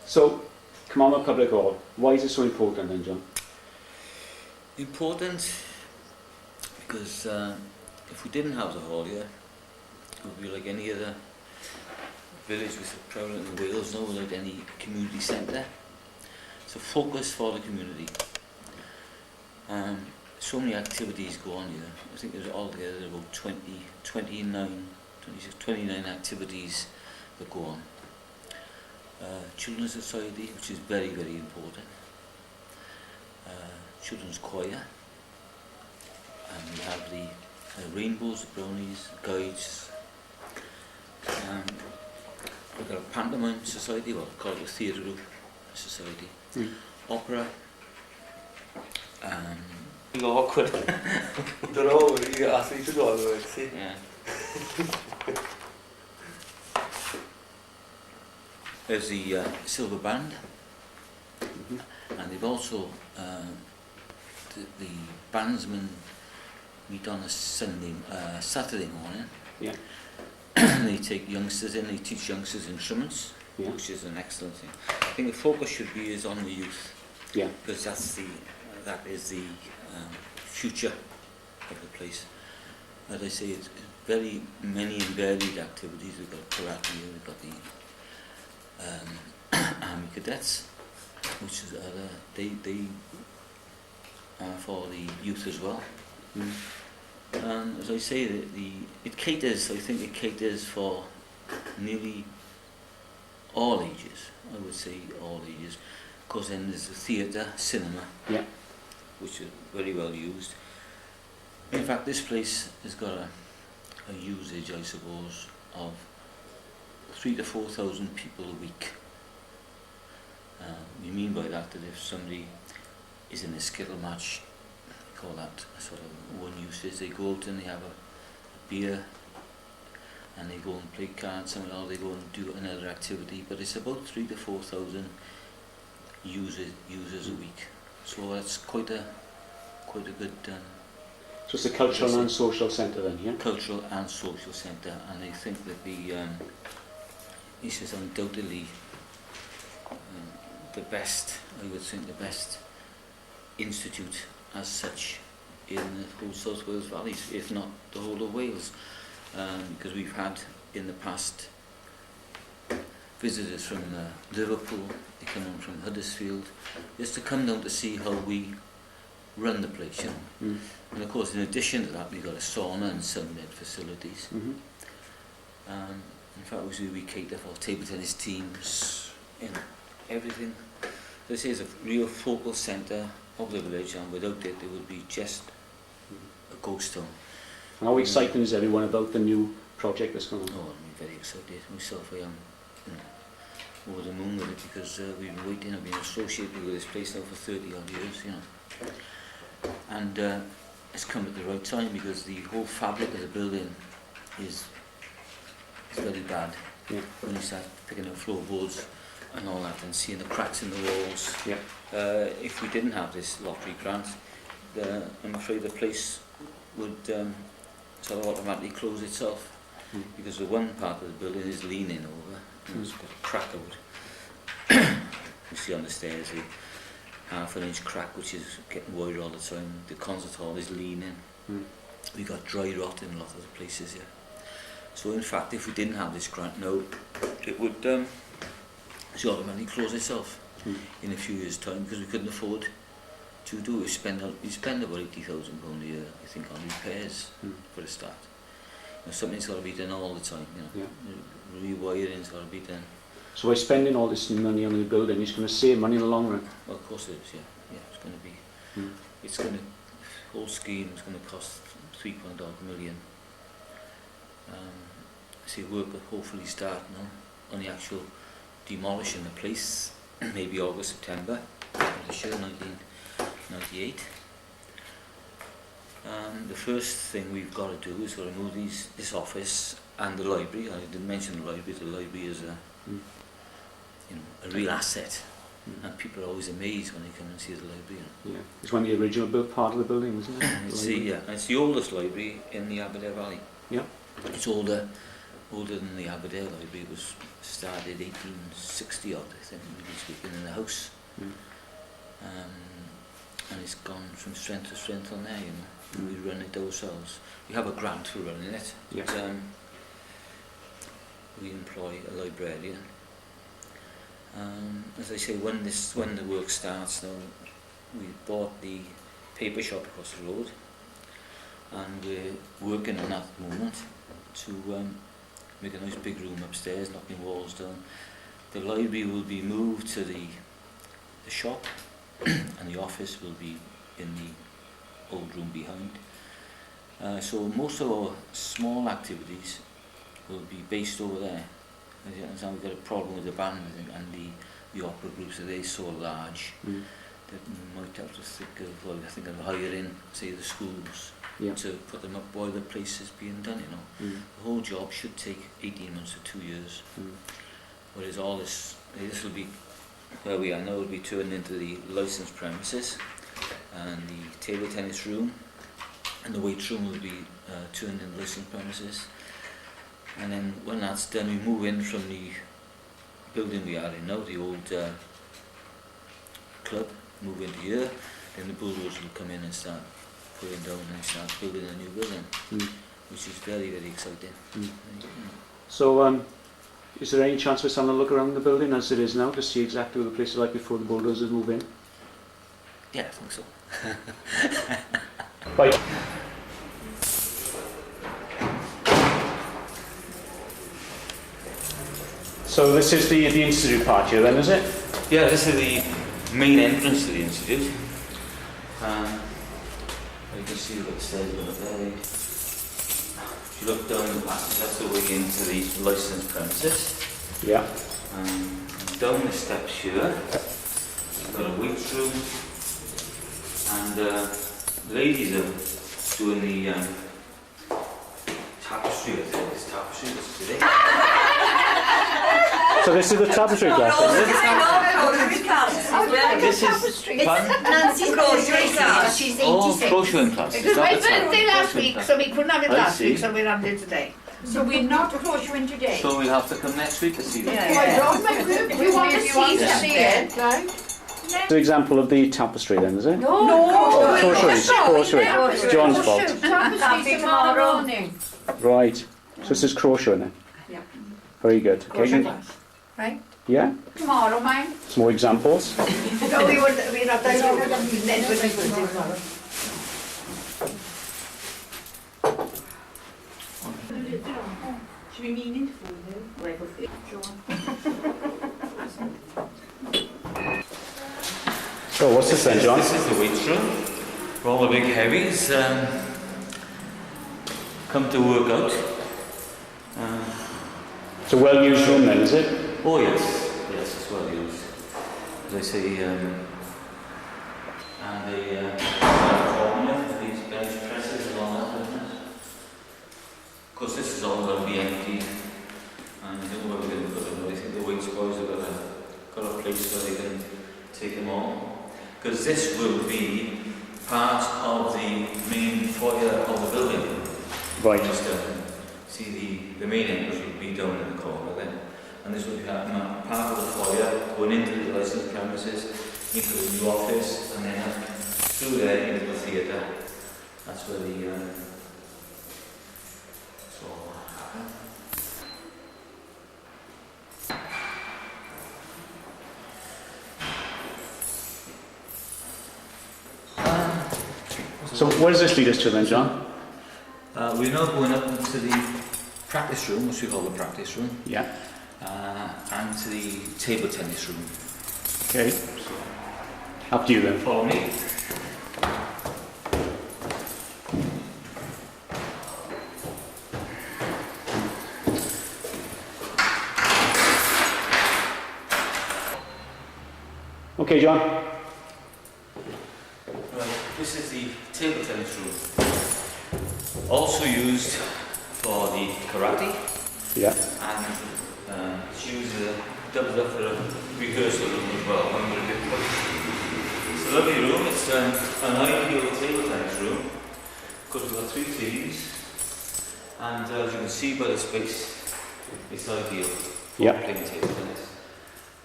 So, Cwmaman Public Hall, why is it so important then, John? Important because if we didn't have the hall here, it would be like any other village with a prevalent in Wales now without any community centre. It's a focus for the community. So many activities go on here. I think there's altogether about 29 activities that go on. Children's Society, which is very, very important. Children's Choir. And we have the rainbows, the brownies, guides. We've got a pantomime society, well, we call it a theatre group society. Opera. Awkward. Don't know, you asked me to go on the way, see? Yeah. There's the Silver Band, and they've also the bandsmen meet on a Saturday morning. Yeah. They take youngsters in, they teach youngsters instruments, Yeah. which is an excellent thing. I think the focus should be is on the youth, Yeah. because that is the future of the place. As I say, it's very many and varied activities. We've got karate, we've got the Army Cadets, which is they are for the youth as well. As I say, it caters. I think it caters for nearly all ages. I would say all ages. Of course, then there's the theatre, cinema, Yeah. which is very well used. In fact, this place has got a usage, I suppose, of 3,000 to 4,000 people a week. We mean by that if somebody is in a skittle match, we call that a sort of one usage. They go out and they have a beer and they go and play cards or they go and do another activity, but it's about 3,000 to 4,000 users a week. So that's quite a good So it's a cultural and social centre then, yeah? cultural and social centre, and I think that this is undoubtedly the best, I would think, the best institute as such in the whole South Wales Valleys, if not the whole of Wales, because we've had in the past visitors from Liverpool, they come in from Huddersfield, just to come down to see how we run the place, you know. And of course, in addition to that, we've got a sauna and sunbed facilities. In fact, we cater for table tennis teams, you know, everything. This is a real focal centre of the village, and without it, it would be just a ghost town. And how exciting is everyone about the new project that's going on? Oh, I'm very excited. Myself, I am, you know, over the moon with it, because we've been waiting. I've been associated with this place now for 30 odd years, you know. And it's come at the right time, because the whole fabric of the building is very bad. Yeah. When you start picking up floorboards and all that and seeing the cracks in the walls. Yeah. If we didn't have this lottery grant, I'm afraid the place would sort of automatically close itself, because the one part of the building is leaning over and it's got a crack out. You see on the stairs a half-an-inch crack which is getting wider all the time. The concert hall is leaning. We got dry rot in a lot of the places here. So in fact, if we didn't have this grant now, it would automatically close itself in a few years' time, because we couldn't afford to do it. We spend about £80,000 a year, I think, on repairs for a start. You know, something's got to be done all the time. You know, rewiring's got to be done. So by spending all this money on the building, it's going to save money in the long run? Well, of course it is, yeah. It's going to be, it's going to, the whole scheme is going to cost £3 million. So work will hopefully start now on the actual demolishing the place, maybe August, September of this year, 1998. The first thing we've got to do is to remove this office and the library. I didn't mention the library. The library is a real asset, and people are always amazed when they come and see the library. Yeah, it's one of the original part of the building, wasn't it? It's the oldest library in the Aberdare Valley. Yeah. It's older older than the Aberdare Library. It was started 1860 odd, I think, maybe speaking, in the house. And it's gone from strength to strength on there, you know. And we run it ourselves. We have a grant for running it. Yeah. But, we employ a librarian. As I say, when the work starts now, we bought the paper shop across the road, and we're working on that at the moment to make a nice big room upstairs, knocking walls down. The library will be moved to the shop, and the office will be in the old room behind. So most of our small activities will be based over there. As you understand, we've got a problem with the band and the opera groups. They're so large that we might have to think of hiring, say, the schools to put them up while the place is being done, you know. The whole job should take 18 months to 2 years. Whereas all this will be, where we are now, will be turned into the licensed premises, and the table tennis room and the weight room will be turned into licensed premises. And then when that's done, we move in from the building we are in now, the old club, move into here, then the bulldozers will come in and start putting down and start building a new building, which is very, very exciting. So, is there any chance for someone to look around the building as it is now to see exactly what the place is like before the bulldozers move in? Yeah, I think so. Right. So this is the institute part here then, is it? Yeah, this is the main entrance to the institute. You can see the stairs going up there. If you look down the passage, that's the way into the licensed premises. Yeah. Down the steps here, we've got a weights room, and ladies are doing the tapestry. I think it's tapestry that's today. So this is the tapestry class, is it? This is Nancy's grocery class. She's 86. crocheting class. It was my birthday last week, so we couldn't have it last week, so we're having it today. So we're not crocheting today? So we'll have to come next week to see them. We want to see something. It's an example of the tapestry then, is it? No. Crochet. John's fault. Tapestry tomorrow morning. Right. So this is crochet then? Yeah. Very good. Crochet class. Right? Yeah? Tomorrow, mine. Some more examples? No, we're not done. Should we mean it for So what's this then, John? This is the weights room, where all the big heavies come to work out. It's a well-used room then, is it? Oh yes, it's well used. As I say, and they formula for these bench presses and all that business. Of course, this is all going to be empty, and I don't know where we're going to put them. I think the weights boys have got a place where they can take them on, because this will be part of the main foyer of the building. Right. See, the main entrance will be down in the corner then, and this will be part of the foyer going into the licensed premises, into the new office, and then through there into the theatre. That's where the it's all happen. So where does this lead us to then, John? We're now going up into the practice room, which we call the practice room, Yeah. and to the table tennis room. Okay. After you then. Follow me. Okay, John. Right, this is the table tennis room. Also used for the karate, Yeah. and it's used doubled up for a rehearsal room as well. When we're a bit pushed. It's a lovely room. It's an ideal table tennis room because we've got 3 teams, and as you can see by the space, It's ideal for Yeah. playing table tennis.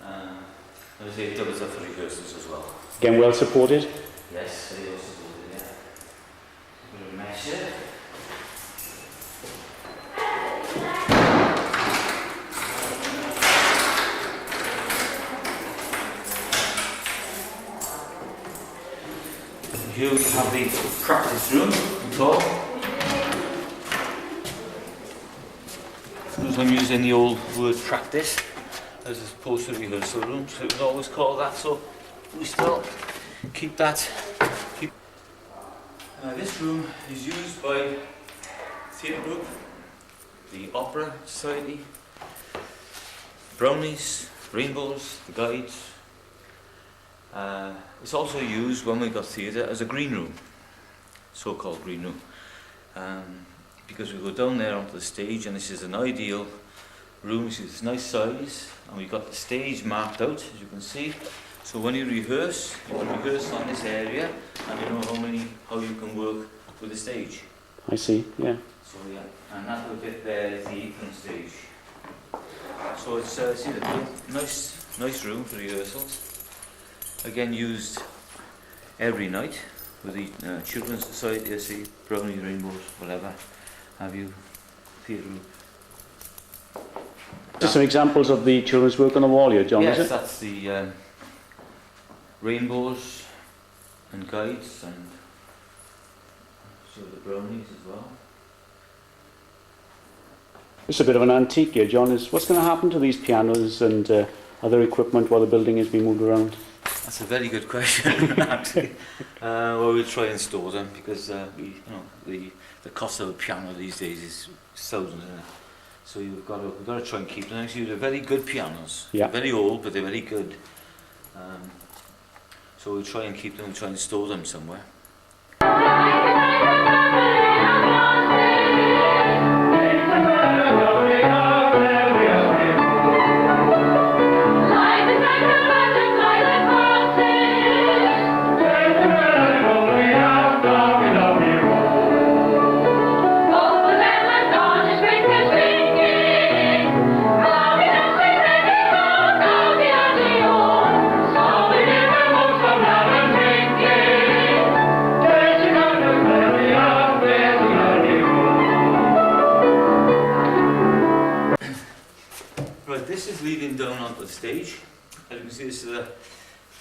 And I say it doubles up for rehearsals as well. Again, well supported. Yes, they also do it, yeah. I'm going to measure. Here we have the practice room on top. Because I'm using the old word practice as opposed to rehearsal room, so it was always called that, so we still keep that. This room is used by theatre group, the opera society, brownies, rainbows, the guides. It's also used when we got theatre as a green room, so-called green room, because we go down there onto the stage, and this is an ideal room. It's nice size, and we've got the stage marked out, as you can see. So when you rehearse on this area, and you know how you can work with the stage. I see, yeah. So yeah, and that little bit there is the apron stage. So it's see the nice room for rehearsals. Again, used every night with the Children's Society, I see, brownie, rainbows, whatever have you, theatre group. Just some examples of the children's work on the wall here, John, yes, is it? that's the rainbows and guides, and so the brownies as well. It's a bit of an antique here, John. What's going to happen to these pianos and other equipment while the building is being moved around? That's a very good question, actually. Well, we'll try and store them, because the cost of a piano these days is thousands, isn't it? So we've got to try and keep them. Actually, they're very good pianos. Yeah. They're very old, but they're very good. So we'll try and keep them and try and store them somewhere. This is leading down onto the stage. As you can see, this is a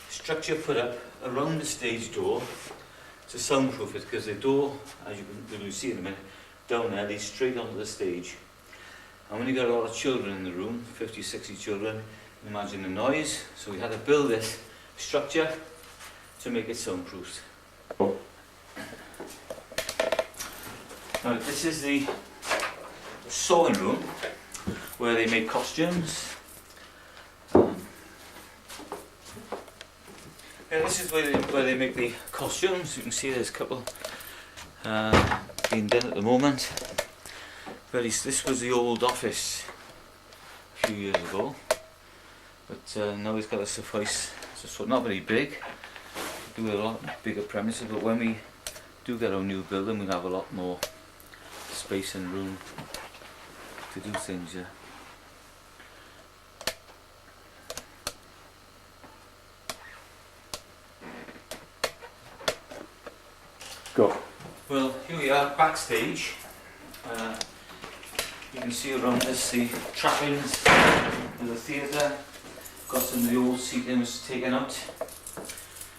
structure put up around the stage door to soundproof it, because the door, as you'll see in a minute, down there leads straight onto the stage. And when you've got a lot of children in the room, 50, 60 children, imagine the noise. So we had to build this structure to make it soundproofed. Now this is the sewing room, where they make costumes. Yeah, this is where they make the costumes. You can see there's a couple being done at the moment. This was the old office a few years ago, but now it's got to suffice. So not very big. We do a lot bigger premises, but when we do get our new building, we'll have a lot more space and room to do things. Yeah. Go. Well, here we are backstage. You can see around us the trappings of the theatre. Got some of the old seating was taken out.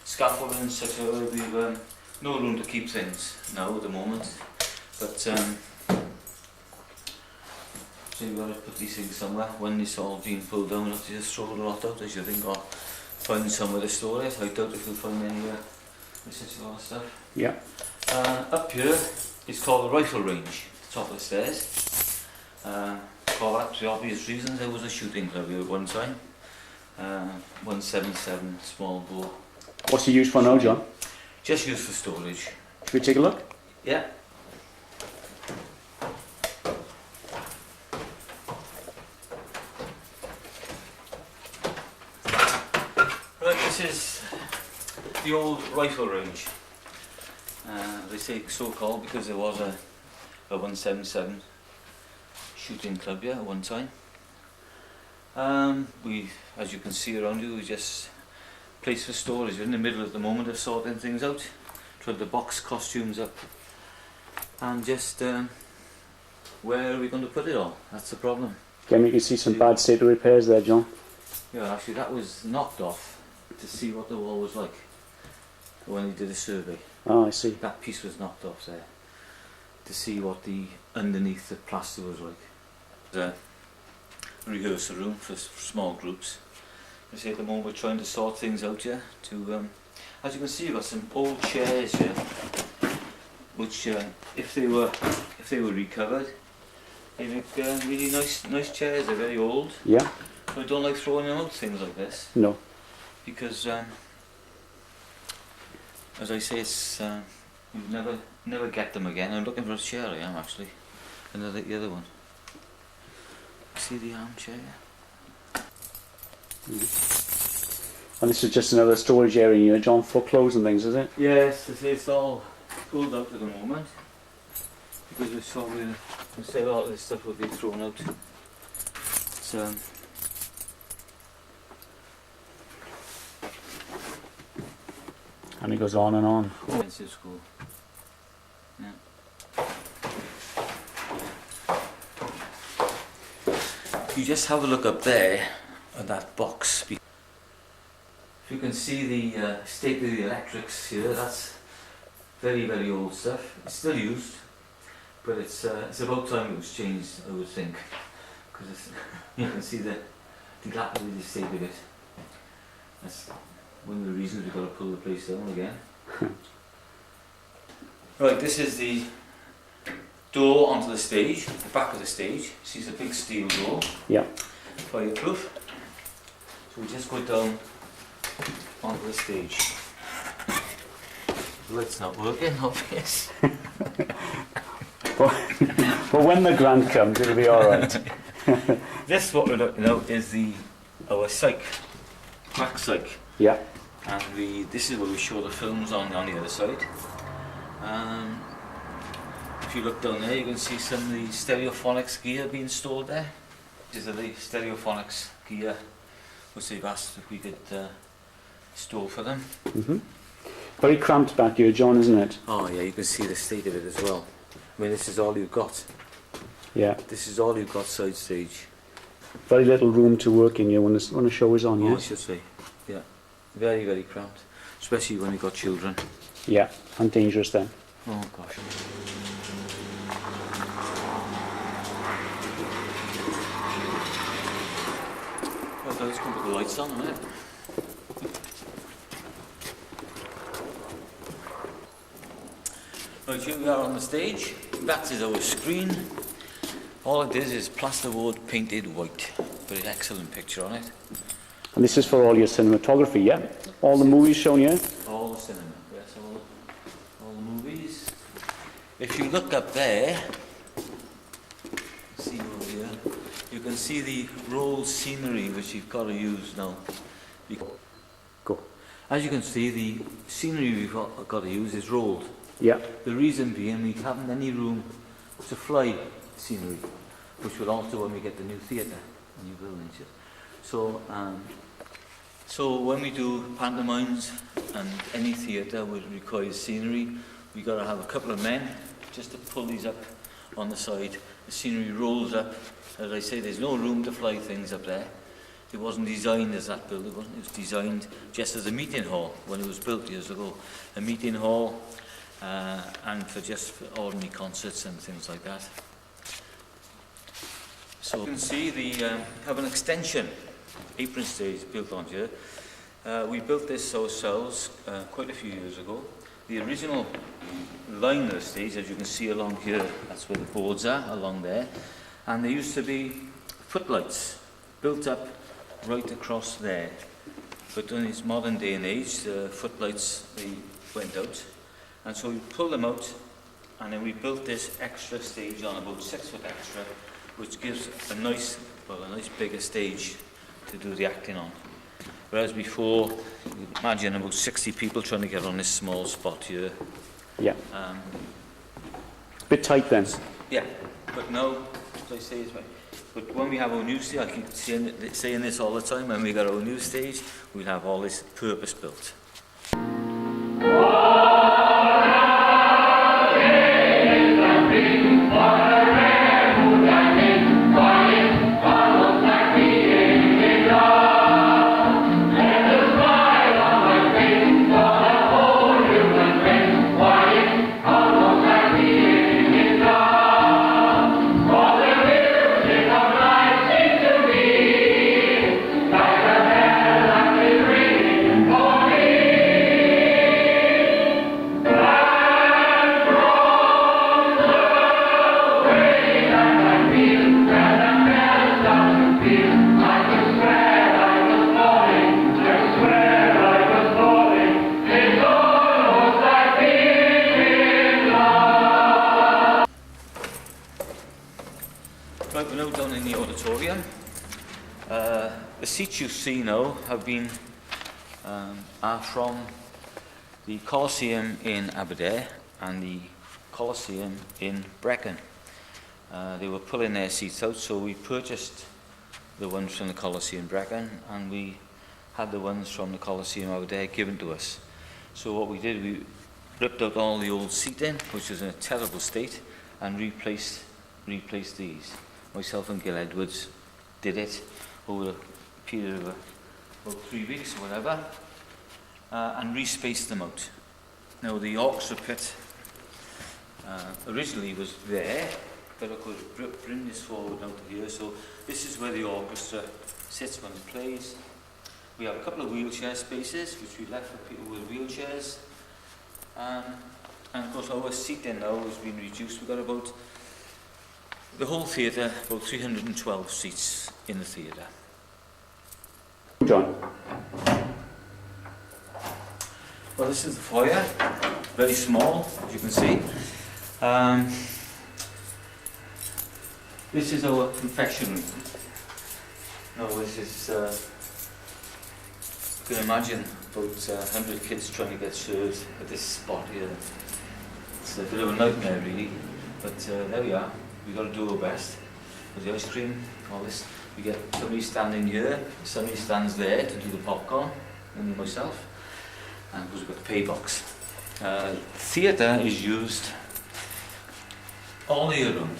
Scaffolding and such. We've no room to keep things now at the moment. But so you've got to put these things somewhere. When it's all being pulled down, you have to just throw the lot out, as you think, or find somewhere to store it. I doubt if you'll find anywhere with such a lot of stuff. Yeah. Up here, it's called the rifle range, the top of the stairs. For that, for obvious reasons, there was a shooting club here at one time. 177 small bore. What's it used for now, John? Just used for storage. Should we take a look? Yeah. Right, this is the old rifle range. They say so called because there was a 177 shooting club here at one time. We, as you can see around you, we just place for storage. We're in the middle at the moment of sorting things out, trying to box costumes up, and just where are we going to put it all? That's the problem. Again, you can see some bad state of repairs there, John. Yeah, actually that was knocked off to see what the wall was like when he did a survey. Oh, I see. That piece was knocked off there to see what the underneath the plaster was like. The rehearsal room for small groups. I say at the moment we're trying to sort things out here. To as you can see, you've got some old chairs here, which if they were recovered, they make really nice chairs. They're very old. Yeah. So I don't like throwing them out, things like this, No. because as I say, it's you never get them again. I'm looking for a chair. I am actually. The other one. See the armchair? And this is just another storage area here, John, for clothes and things, is it? Yes, it's all pulled out at the moment because we saw we said all this stuff would be thrown out. It's, And it goes on and on. expensive school. Yeah. You just have a look up there at that box. If you can see the state of the electrics here, that's very old stuff. It's still used, but it's about time it was changed, I would think, because you can see the dilapidated state of it. That's one of the reasons we've got to pull the place down again. Right, this is the door onto the stage, the back of the stage. See, it's a big steel door. Yeah. Fireproof. So we just go down onto the stage. The light's not working, obvious. But when the grant comes, it'll be alright. This, what we're looking at, is our cyc, crack cyc. Yeah. And this is where we show the films on the other side. If you look down there, you can see some of the stereophonics gear being stored there. These are the stereophonics gear, which they've asked if we could store for them. Very cramped back here, John, isn't it? Oh yeah, you can see the state of it as well. I mean, this is all you've got. Yeah. This is all you've got side stage. Very little room to work in here when the show is on, Oh, I yes? should say. Yeah. Very cramped. Especially when you've got children. Yeah, and dangerous then. Oh gosh. Well, let's come put the lights on a minute. Right, here we are on the stage. That is our screen. All it is plasterboard painted white. But an excellent picture on it. And this is for all your cinematography, yeah? All the movies shown here? All the cinema, yes, all the movies. If you look up there, see over here, you can see the rolled scenery which you've got to use now. Go. As you can see, the scenery we've got to use is rolled. Yeah. The reason being we haven't any room to fly scenery, which will alter when we get the new theatre, the new buildings. So, so when we do pantomimes and any theatre which requires scenery, we got to have a couple of men just to pull these up on the side. The scenery rolls up. As I say, there's no room to fly things up there. It wasn't designed as that building. It was designed just as a meeting hall when it was built years ago. A meeting hall and for ordinary concerts and things like that. So you can see have an extension apron stage built on here. We built this ourselves quite a few years ago. The original line of the stage, as you can see along here, that's where the boards are, along there. And there used to be footlights built up right across there. But in this modern day and age, the footlights, they went out. And so we pulled them out, and then we built this extra stage on, about 6 foot extra, which gives a nice bigger stage to do the acting on. Whereas before, you imagine about 60 people trying to get on this small spot here. Yeah. Bit tight then. Yeah, but now what I say is right. But when we have our new stage, I keep saying this all the time, when we got our new stage, we'll have all this purpose built. Right, we're now down in the auditorium. The seats you see now have been are from the Colosseum in Aberdare and the Colosseum in Brecon. They were pulling their seats out, so we purchased the ones from the Colosseum Brecon, and we had the ones from the Colosseum Aberdare given to us. So what we did, we ripped out all the old seating, which was in a terrible state, and replaced these. Myself and Gil Edwards did it over a period of about 3 weeks or whatever, and respaced them out. Now the orchestra pit originally was there, but I could bring this forward out to here. So this is where the orchestra sits when it plays. We have a couple of wheelchair spaces, which we left for people with wheelchairs. And of course our seating now has been reduced. We've got about, the whole theatre, about 312 seats in the theatre. John. Well, this is the foyer, very small, as you can see. This is our confectionery. Now this is, you can imagine about 100 kids trying to get served at this spot here. It's a bit of a nightmare really, but there we are. We've got to do our best. With the ice cream, all this. We get somebody standing here, somebody stands there to do the popcorn, and myself. And of course we've got the pay box. Theatre is used all year round,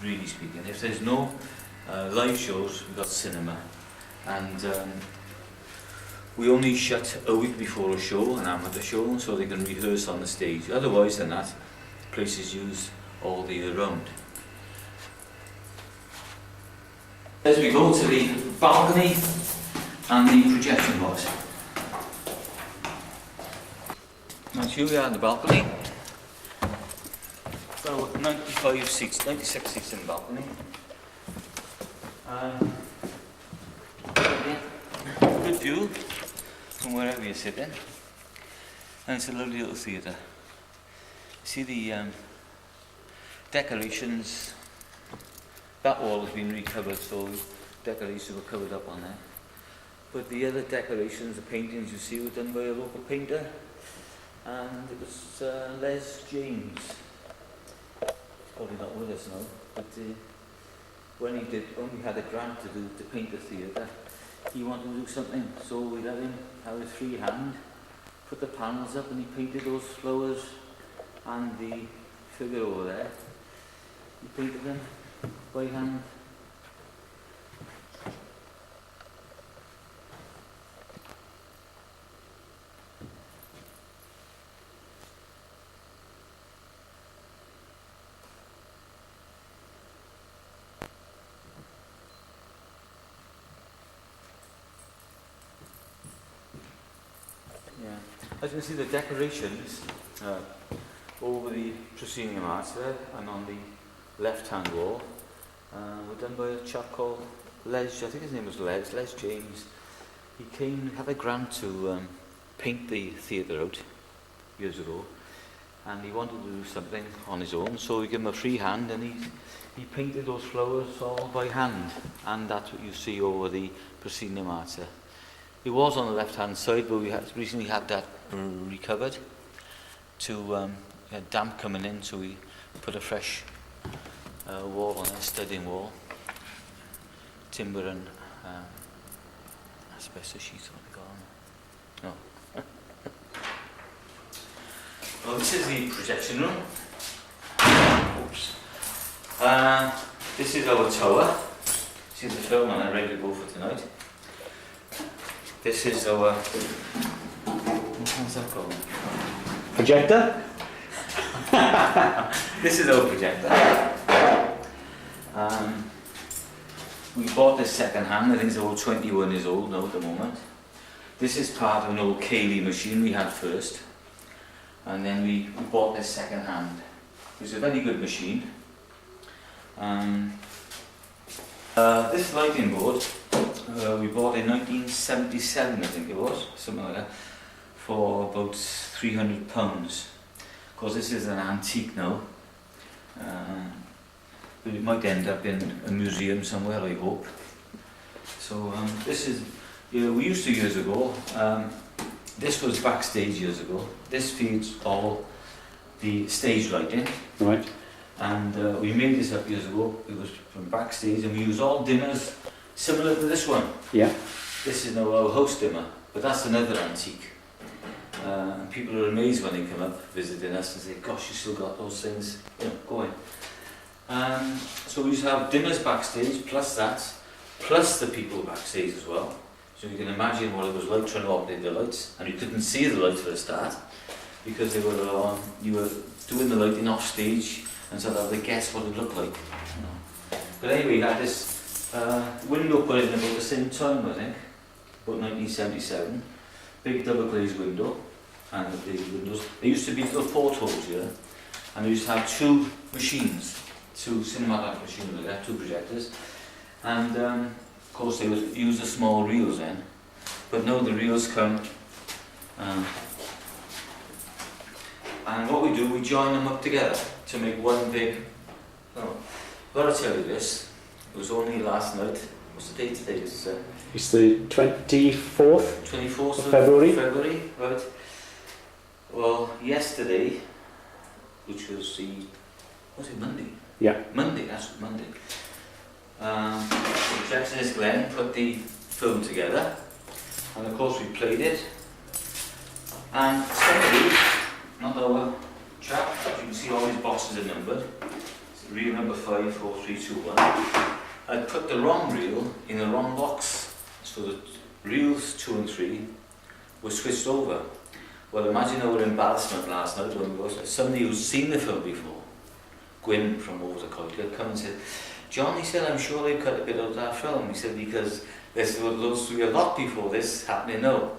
really speaking. If there's no live shows, we've got cinema. And we only shut a week before a show, an amateur show, so they can rehearse on the stage. Otherwise than that, the place is used all the year round. As we go to the balcony and the projection box. Now here we are on the balcony. So 96 seats in the balcony. Good view from wherever you're sitting. And it's a lovely little theatre. See the decorations. That wall has been recovered, so decorations were covered up on there. But the other decorations, the paintings you see, were done by a local painter, and it was Les James. He's probably not with us now, but when we had a grant to paint the theatre, he wanted to do something, so we let him have his free hand, put the panels up, and he painted those flowers and the figure over there. He painted them by hand. Yeah, as you can see, the decorations over the proscenium arch there and on the left-hand wall were done by a chap called Les, I think his name was Les James. He had a grant to paint the theatre out years ago, and he wanted to do something on his own, so we gave him a free hand, and he painted those flowers all by hand, and that's what you see over the proscenium arch there. It was on the left-hand side, but we recently had that recovered to damp coming in, so we put a fresh wall on a studding wall, timber and asbestos sheets, what they call them. No. Well, this is the projection room. Oops. This is our tower. This is the film and I'm ready to go for tonight. This is our... What's that called? Projector? This is our projector. We bought this second hand. I think it's about 21 years old now at the moment. This is part of an old Cayley machine we had first. And then we bought this second hand. It's a very good machine. This lighting board we bought in 1977, I think it was, something like that, for about £300. Of course, this is an antique now, but it might end up in a museum somewhere, I hope. So this is, we used to years ago, this was backstage years ago. This feeds all the stage lighting. Right. And we made this up years ago. It was from backstage, and we use all dimmers similar to this one. Yeah. This is now our house dimmer, but that's another antique. And people are amazed when they come up visiting us and say, "Gosh, you still got those things, going." So we used to have dimmers backstage, plus that, plus the people backstage as well. So you can imagine what it was like trying to operate the lights, and you couldn't see the lights for a start because they were on. You were doing the lighting off stage. And so that they guess what it looked like. But anyway, we had this window put in about the same time, I think, about 1977. Big double glazed window, and the big windows. There used to be little portholes here, and they used to have two machines, two cinematic machines like that, two projectors. And of course they would use the small reels then, but now the reels come. And what we do, we join them up together to make one big... Oh, I've got to tell you this, it was only last night. What's the date today? It's the 24th? 24th of February. February, right. Well, yesterday, which was was it Monday? Yeah. Monday, that's Monday. Jackson's Glen put the film together, and of course we played it. And secondly, not our chap, as you can see all these boxes are numbered. It's reel number 5, 4, 3, 2, 1. I put the wrong reel in the wrong box, so that reels 2 and 3 were switched over. Well, imagine our embarrassment last night when somebody who's seen the film before, Gwyn from over the college, come and said, "John," he said, "I'm sure they cut a bit out of that film." He said, "Because there's supposed to be a lot before this happening now."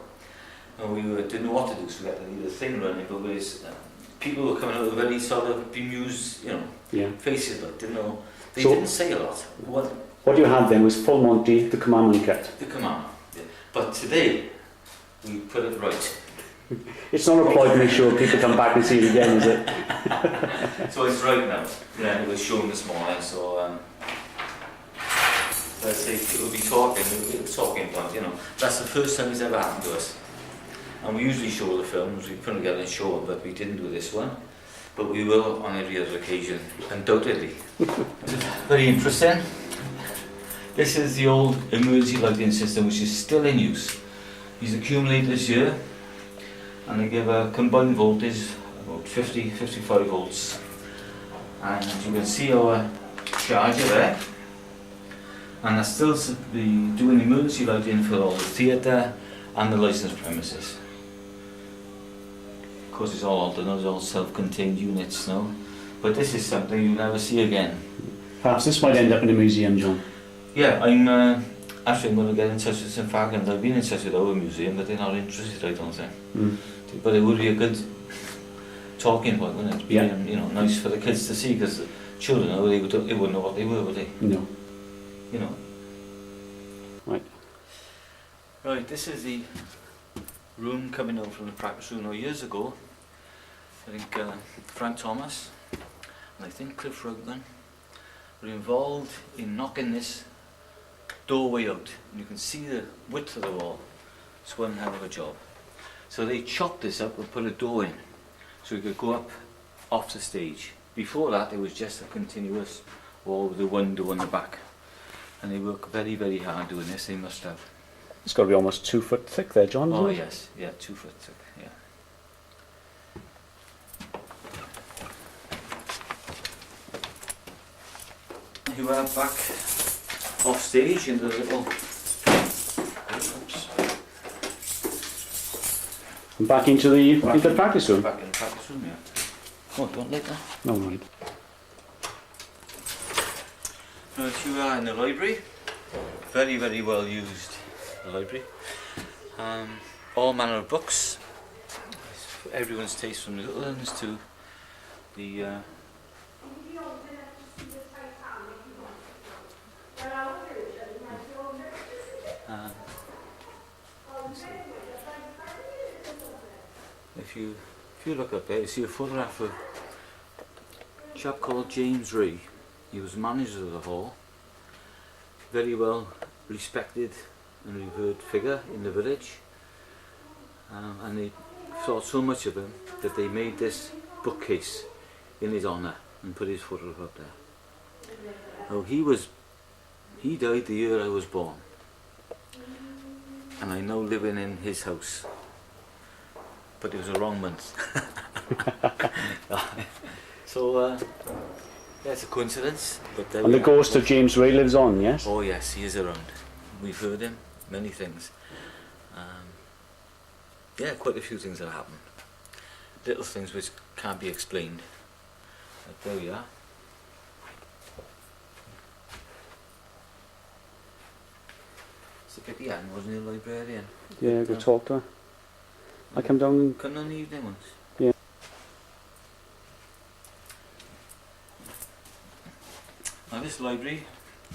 And we didn't know what to do, so we had to leave the thing running, but people were coming out with very sort of bemused, faces, like, didn't know. They didn't say a lot. What you had then was full Monty, the Cwmaman cut. The Cwmaman, yeah. But today, we put it right. It's not a ploy to make sure people come back and see it again, is it? So it's right now. Yeah, it was shown this morning, so let's say people will be talking about, that's the first time it's ever happened to us. And we usually show the films, we put them together and show them, but we didn't do this one. But we will on every other occasion, undoubtedly. Very interesting. This is the old emergency lighting system, which is still in use. These accumulators here, and they give a combined voltage about 55 volts. And you can see our charger there. And that's still doing emergency lighting for all the theatre and the licensed premises. Of course, it's all alternate, it's all self-contained units now. But this is something you'll never see again. Perhaps this might end up in a museum, John. Yeah, actually I'm going to get in touch with some faculty. I've been in touch with our museum, but they're not interested, I don't think. But it would be a good talking point, wouldn't it? Yeah. Nice for the kids to see, because children, they wouldn't know what they were, would they? No. Right. Right, this is the room coming out from the practice room. Now, years ago, I think Frank Thomas and I think Cliff Rugden were involved in knocking this doorway out. And you can see the width of the wall. It's one hell of a job. So they chopped this up and put a door in, so we could go up off the stage. Before that, it was just a continuous or the window on the back. And they work very, very hard doing this, they must have. It's got to be almost 2 foot thick there, John, isn't Oh it? yes, yeah, 2 foot thick, yeah. You are back off stage in the little... Oops. And back into the practice room. Back in the practice room, yeah. Oh, don't let that. No, mind. Right, you are in the library. Very, very well used library. All manner of books. For everyone's taste, from the little ones to the if you look up there, you see a photograph of a chap called James Ray. He was manager of the hall. Very well respected and revered figure in the village, and they thought so much of him that they made this bookcase in his honour and put his photograph up there. Now he died the year I was born, and I know living in his house, but it was a wrong month. So yeah, it's a coincidence, but And the ghost of James Ray lives on, yes? Oh yes, he is around. We've heard him, many things. Yeah, quite a few things that happen. Little things which can't be explained. But there we are. So Vicky Ann wasn't a librarian. Yeah, go talk to her. I come down. Come on the evening ones. Yeah. Now this library,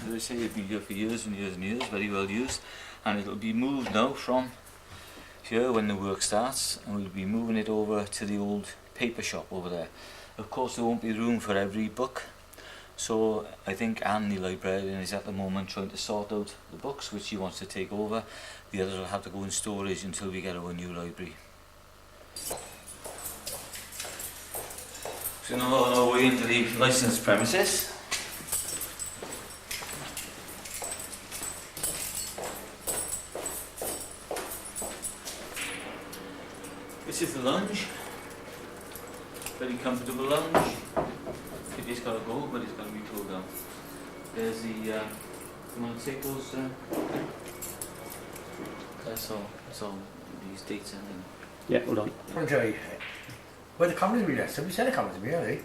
as I say, it's been here for years and years and years, very well used, and it'll be moved now from here when the work starts, and we'll be moving it over to the old paper shop over there. Of course there won't be room for every book, so I think Anne, the librarian, is at the moment trying to sort out the books which she wants to take over. The others will have to go in storage until we get our new library. So now on our way into the licensed premises. This is the lounge. Very comfortable lounge. It's got to go, but it's got to be pulled down. There's the. You want to take those? That's all. These dates and then. Yeah, hold on. Andre, where the cameras be left? Somebody said the cameras to me, are they?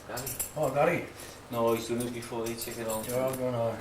Gary? Oh, Gary. No, he's doing it before they check it on. You're all going on.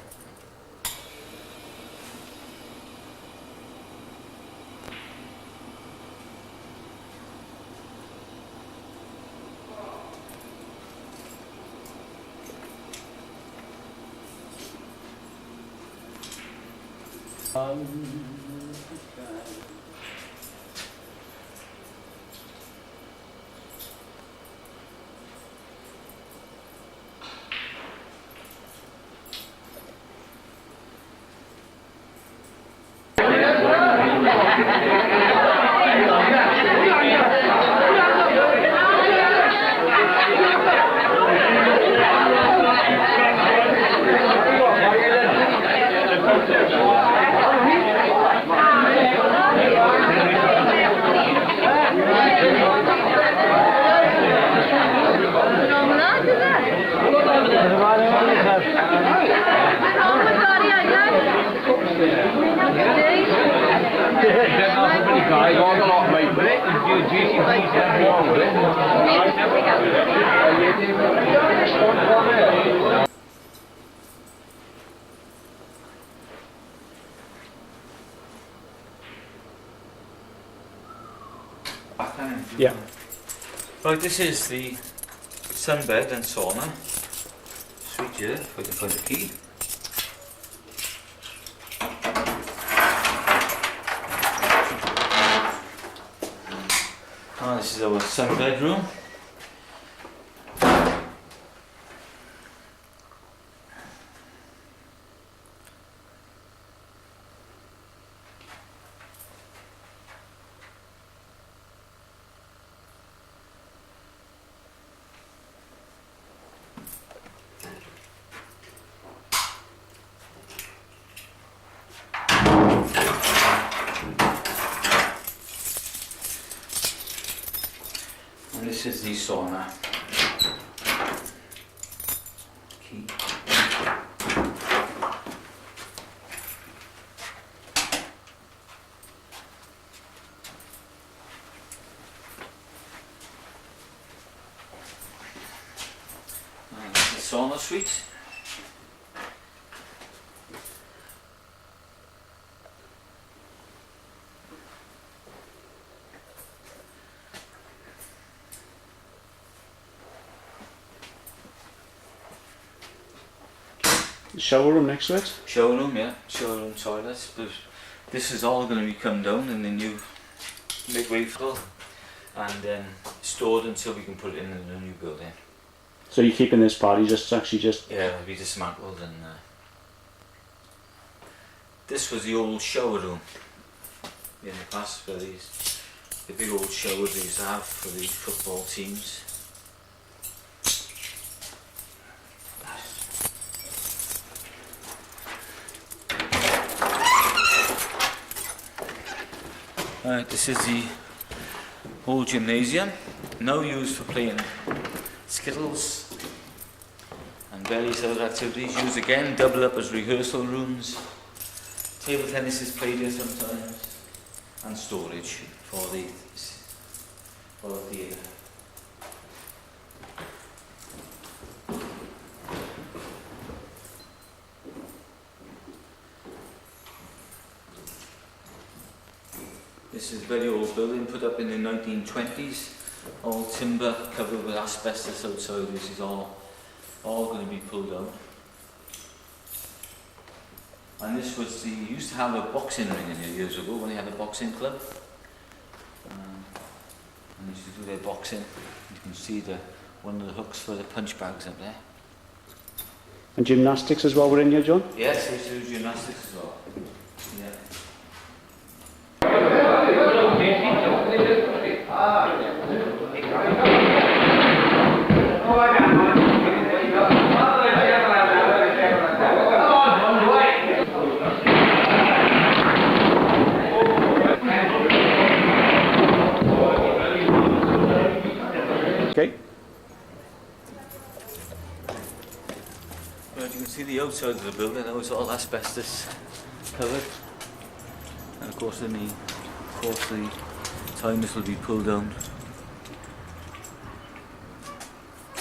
Yeah. Right, this is the sunbed and sauna suite here, if I can find the key. This is our sunbed room. This is the sauna. Key. And the sauna suite. Shower room next to it. Showroom, yeah, showroom toilets. But this is all going to be come down in the new midway floor and stored until we can put it in the new building. So you're keeping this part, just Yeah, it'll be dismantled and this was the old shower room in the past for the big old showers they used to have for the football teams. This is the old gymnasium, now used for playing skittles and various other activities. Used again, double up as rehearsal rooms. Table tennis is played here sometimes, and storage for the theatre. This is a very old building, put up in the 1920s. All timber covered with asbestos outside. This is all going to be pulled out. And this was used to have a boxing ring in here years ago when they had a boxing club. And they used to do their boxing. You can see one of the hooks for the punch bags up there. And gymnastics as well were in here, John? Yes, they used to do gymnastics as well. Yeah. Okay. Well, you can see the outside of the building. Now it's all asbestos covered, and of course, the time this will be pulled down.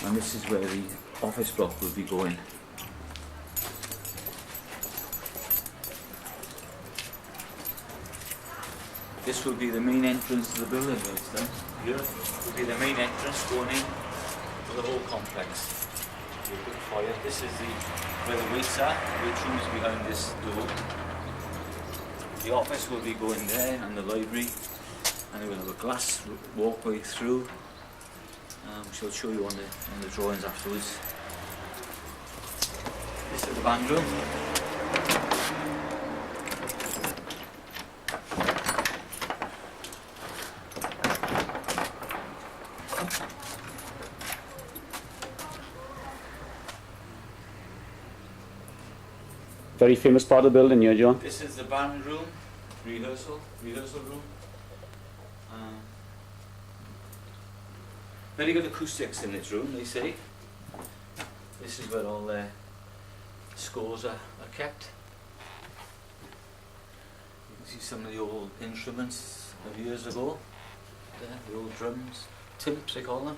And this is where the office block will be going. This will be the main entrance to the building when it's done. Here will be the main entrance going in to the whole complex. This is where the weights are. The weight room is behind this door. The office will be going there, and the library, and we will have a glass walkway through, which I'll show you on the drawings afterwards. This is the band room. Very famous part of the building here, John. This is the band room, rehearsal room. Very good acoustics in this room, they say. This is where all their scores are kept. You can see some of the old instruments of years ago. There, the old drums, timps they call them.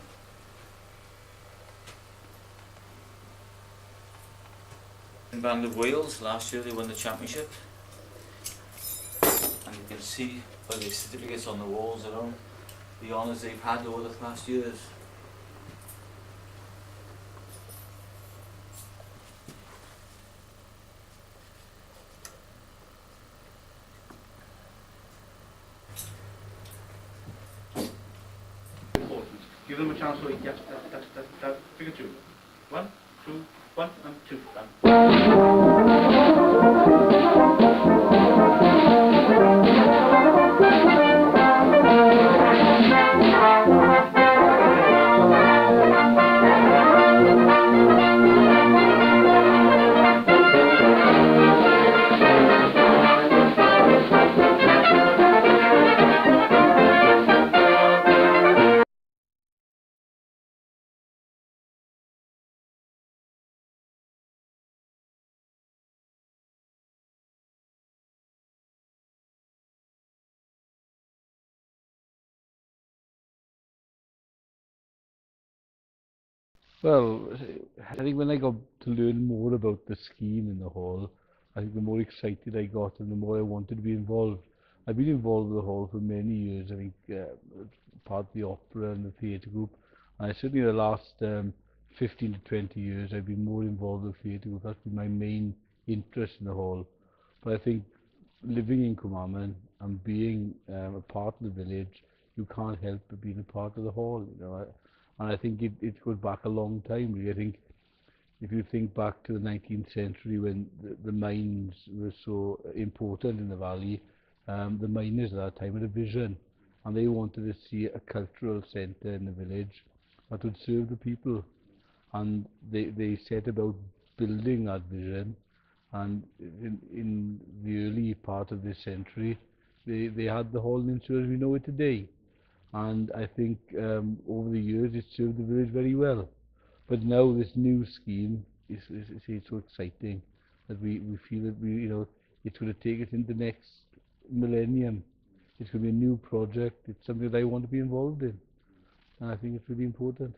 Band of Wales, last year they won the championship, and you can see by the certificates on the walls around the honours they've had over the past years. Give them a chance to get that figure 2. 1, 2, 1 and 2. Well, I think when I got to learn more about the scheme in the hall, I think the more excited I got and the more I wanted to be involved. I've been involved with the hall for many years. I think part of the opera and the theatre group. And certainly the last 15 to 20 years, I've been more involved with the theatre group. That's been my main interest in the hall. But I think living in Cwmaman and being a part of the village, you can't help but being a part of the hall. And I think it goes back a long time. Really. I think if you think back to the 19th century when the mines were so important in the valley, the miners at that time had a vision and they wanted to see a cultural centre in the village that would serve the people. And they set about building that vision, and in the early part of this century they had the hall in Innsbruck as we know it today. And I think over the years it served the village very well. But now this new scheme is so exciting that we feel that it's going to take us into the next millennium. It's going to be a new project. It's something that I want to be involved in, and I think it's really important.